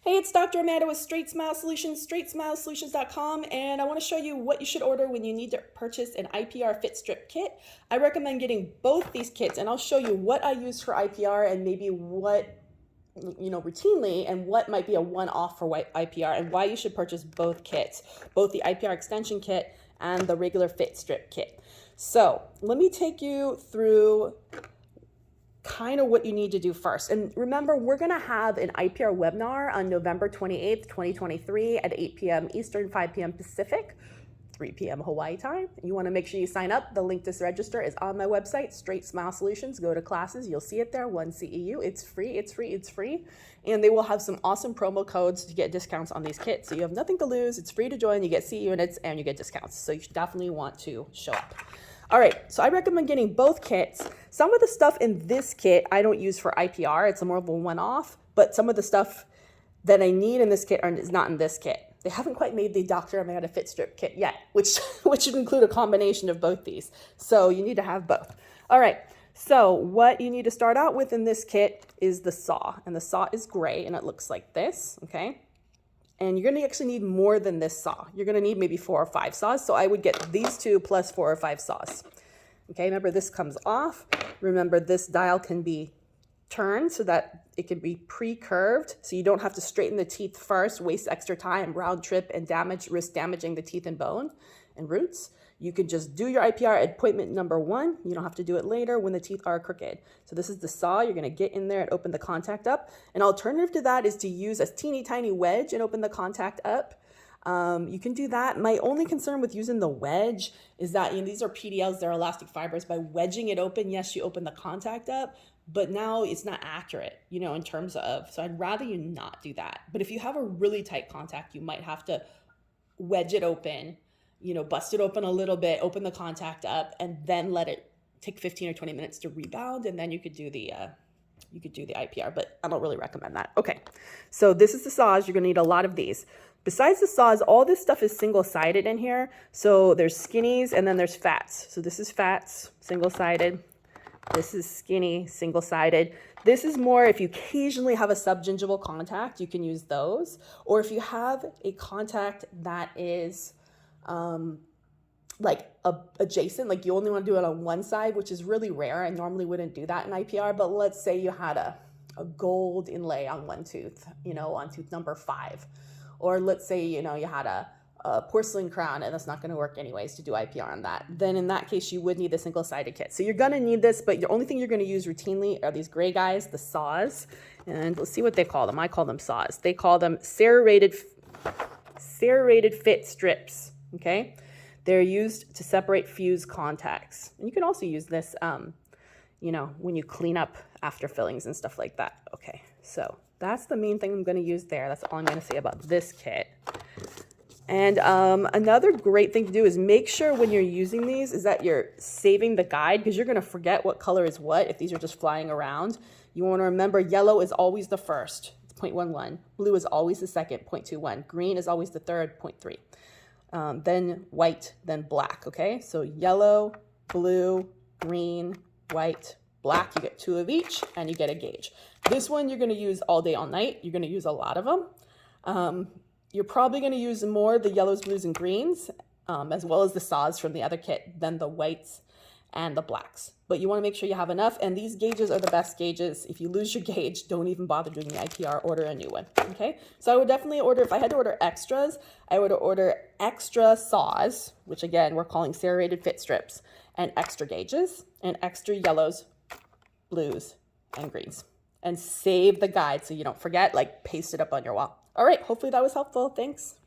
Hey, it's Dr. Amanda with Straight Smile Solutions, straightsmilesolutions.com, and I want to show you what you should order when you need to purchase an IPR Fit Strip kit. I recommend getting both these kits, and I'll show you what I use for IPR and maybe what, routinely, and what might be a one-off for IPR, and why you should purchase both kits, both the IPR extension kit and the regular Fit Strip kit. So let me take you through kind of what you need to do first. And remember, we're going to have an IPR webinar on November 28th, 2023 at 8 p.m. Eastern, 5 p.m. Pacific, 3 p.m. Hawaii time. You want to make sure you sign up. The link to register is on my website, Straight Smile Solutions. Go to classes. You'll see it there, 1CEU. It's free, it's free, it's free. And they will have some awesome promo codes to get discounts on these kits. So you have nothing to lose. It's free to join. You get C units and you get discounts. So you definitely want to show up. All right, so I recommend getting both kits. Some of the stuff in this kit I don't use for IPR. It's more of a one-off, but some of the stuff that I need in this kit is not in this kit. They haven't quite made the Dr. Amanda Fit Strip kit yet, which should include a combination of both these. So you need to have both. All right, so what you need to start out with in this kit is the saw, and the saw is gray, and it looks like this, okay? And you're going to actually need more than this saw. You're going to need maybe 4 or 5 saws. So I would get these two plus 4 or 5 saws. Okay, remember this comes off. Remember this dial can be turned so that it can be pre-curved. So you don't have to straighten the teeth first, waste extra time, round trip, and risk damaging the teeth and bone and roots. You can just do your IPR at appointment number 1. You don't have to do it later when the teeth are crooked. So this is the saw. You're going to get in there and open the contact up. An alternative to that is to use a teeny tiny wedge and open the contact up. You can do that. My only concern with using the wedge is that these are PDLs, they're elastic fibers. By wedging it open, yes, you open the contact up, but now it's not accurate, in terms of, so I'd rather you not do that. But if you have a really tight contact, you might have to wedge it open, bust it open a little bit, open the contact up, and then let it take 15 or 20 minutes to rebound, and then you could do the IPR, but I don't really recommend that. Okay, so this is the saws. You're gonna need a lot of these. Besides the saws, all this stuff is single-sided in here. So there's skinnies and then there's fats. So this is fats, single-sided. This is skinny, single-sided. This is more if you occasionally have a subgingival contact, you can use those. Or if you have a contact that is adjacent, like you only want to do it on one side, which is really rare. I normally wouldn't do that in IPR, but let's say you had a gold inlay on one tooth, on tooth number 5. Or let's say, you had a porcelain crown and that's not going to work anyways to do IPR on that. Then in that case, you would need the single-sided kit. So you're going to need this, but the only thing you're going to use routinely are these gray guys, the saws. And let's see what they call them. I call them saws. They call them serrated fit strips, okay? They're used to separate fused contacts. And you can also use this, when you clean up after fillings and stuff like that. Okay, so that's the main thing I'm going to use there. That's all I'm going to say about this kit. And another great thing to do is make sure when you're using these is that you're saving the guide, because you're going to forget what color is what if these are just flying around. You want to remember yellow is always the first, it's 0.11. Blue is always the second, 0.21. Green is always the third, 0.3. Then white, then black, okay? So yellow, blue, green, white, black, you get 2 of each, and you get a gauge. This one you're going to use all day, all night. You're going to use a lot of them. You're probably going to use more the yellows, blues, and greens, as well as the saws from the other kit, than the whites and the blacks. But you want to make sure you have enough, and these gauges are the best gauges. If you lose your gauge, don't even bother doing the IPR, order a new one, okay? So I would definitely order, if I had to order extras, I would order extra saws, which again, we're calling serrated fit strips, and extra gauges, and extra yellows, blues, and greens. And save the guide so you don't forget, paste it up on your wall. All right, hopefully that was helpful. Thanks.